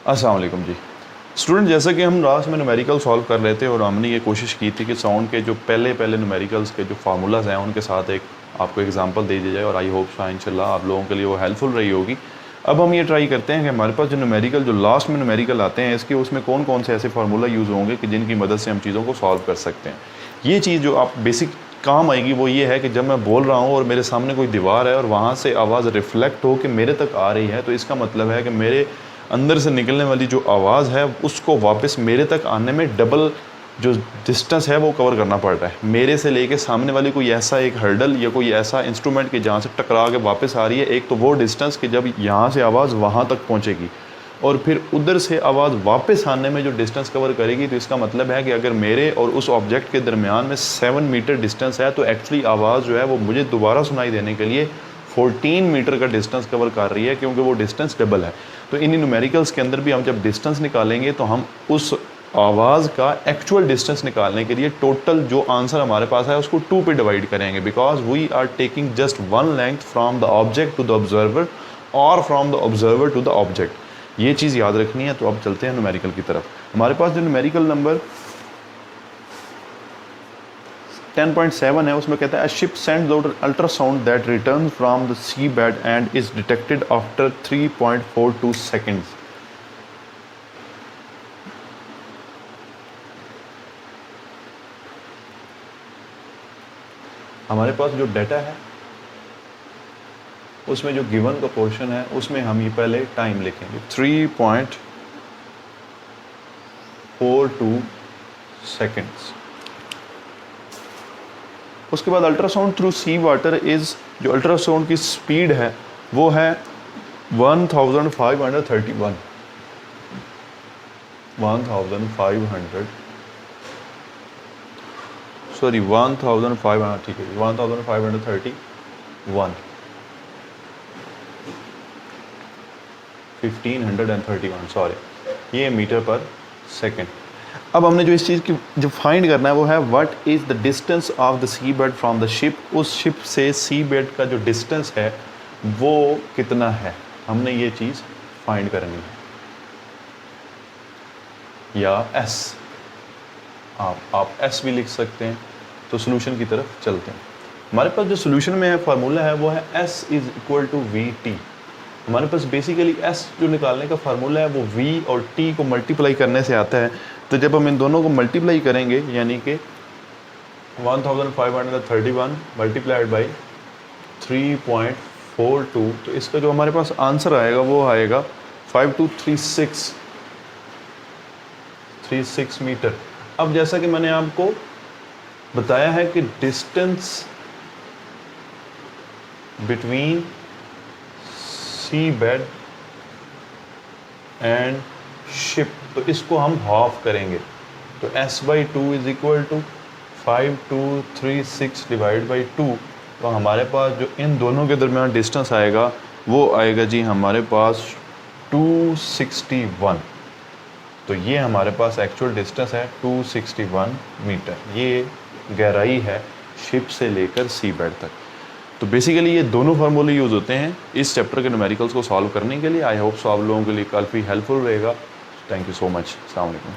अस्सलाम वालेकुम जी स्टूडेंट, जैसा कि हम लास्ट में न्यूमेरिकल सॉल्व कर रहे थे और हमने ये कोशिश की थी कि साउंड के जो पहले न्यूमेरिकल्स के जो फार्मूलाज हैं उनके साथ एक आपको एग्जांपल दे दी जाए और आई होप इंशाल्लाह आप लोगों के लिए वो हेल्पफुल रही होगी। अब हम ये ट्राई करते हैं कि हमारे पास जो न्यूमेरिकल जो लास्ट में न्यूमेरिकल आते हैं इसके उसमें कौन कौन से ऐसे फार्मूला यूज़ होंगे कि जिनकी मदद से हम चीज़ों को सॉल्व कर सकते हैं। ये चीज़ जो आप बेसिक काम आएगी वो ये है कि जब मैं बोल रहा हूँ और मेरे सामने कोई दीवार है और वहाँ से आवाज़ रिफ्लेक्ट हो के मेरे तक आ रही है, तो इसका मतलब है कि मेरे अंदर से निकलने वाली जो आवाज़ है उसको वापस मेरे तक आने में डबल जो डिस्टेंस है वो कवर करना पड़ रहा है। मेरे से लेके सामने वाली कोई ऐसा एक हर्डल या कोई ऐसा इंस्ट्रूमेंट कि जहाँ से टकरा के वापस आ रही है, एक तो वो डिस्टेंस कि जब यहाँ से आवाज़ वहाँ तक पहुँचेगी और फिर उधर से आवाज़ वापस आने में जो डिस्टेंस कवर करेगी, तो इसका मतलब है कि अगर मेरे और उस ऑब्जेक्ट के दरमियान में 7 मीटर डिस्टेंस है तो एक्चुअली आवाज़ जो है वो मुझे दोबारा सुनाई देने के लिए 14 मीटर का डिस्टेंस कवर कर रही है, क्योंकि वो डिस्टेंस डबल है। तो इन न्यूमेरिकल्स के अंदर भी हम जब डिस्टेंस निकालेंगे तो हम उस आवाज़ का एक्चुअल डिस्टेंस निकालने के लिए टोटल जो आंसर हमारे पास है उसको 2 पे डिवाइड करेंगे, because we are taking just one length from the object to the observer और from the observer to the object. ये चीज़ याद रखनी है। तो अब चलते हैं न्यूमेरिकल की तरफ। हमारे पास जो न्यूमेरिकल नंबर 10.7 है उसमें कहता है a ship sends out ultrasound that return from the sea bed and is detected after 3.42 seconds. हमारे पास जो डाटा है उसमें जो गिवन का पोर्शन है उसमें हम ये पहले टाइम लिखेंगे 3.42 सेकेंड्स। उसके बाद ultrasound through sea water is, जो अल्ट्रासाउंड की स्पीड है वो है 1531 सॉरी 1500, ठीक है 1531 1531 सॉरी, ये मीटर पर सेकेंड। अब हमने जो इस चीज़ की जो फाइंड करना है वो है what is the distance of the sea bed from the ship. उस शिप से सी बेड का जो डिस्टेंस है वो कितना है, हमने ये चीज़ फाइंड करनी है। या एस, आप एस भी लिख सकते हैं। तो सोल्यूशन की तरफ चलते हैं। हमारे पास जो सोल्यूशन में है फार्मूला है वो है s is equal to v t. हमारे पास बेसिकली एस जो निकालने का फार्मूला है वो वी और टी को मल्टीप्लाई करने से आता है। तो जब हम इन दोनों को मल्टीप्लाई करेंगे यानी कि 1531 मल्टीप्लाइड बाई 3.42, तो इसका जो हमारे पास आंसर आएगा वो आएगा 5236 मीटर। अब जैसा कि मैंने आपको बताया है कि distance between sea bed and ship, तो इसको हम हाफ करेंगे। तो s/2 is equal to 5236 divide by 2। तो हमारे पास जो इन दोनों के दरमियान डिस्टेंस आएगा वो आएगा जी हमारे पास 261। तो ये हमारे पास एक्चुअल डिस्टेंस है 261 मीटर। ये गहराई है शिप से लेकर सी बेड तक। तो बेसिकली ये दोनों फार्मूले यूज़ होते हैं इस चैप्टर के न्यूमेरिकल्स को सॉल्व करने के लिए। आई होप सो आप लोगों के लिए काफ़ी हेल्पफुल रहेगा। Thank you so much. अस्सलाम वालेकुम।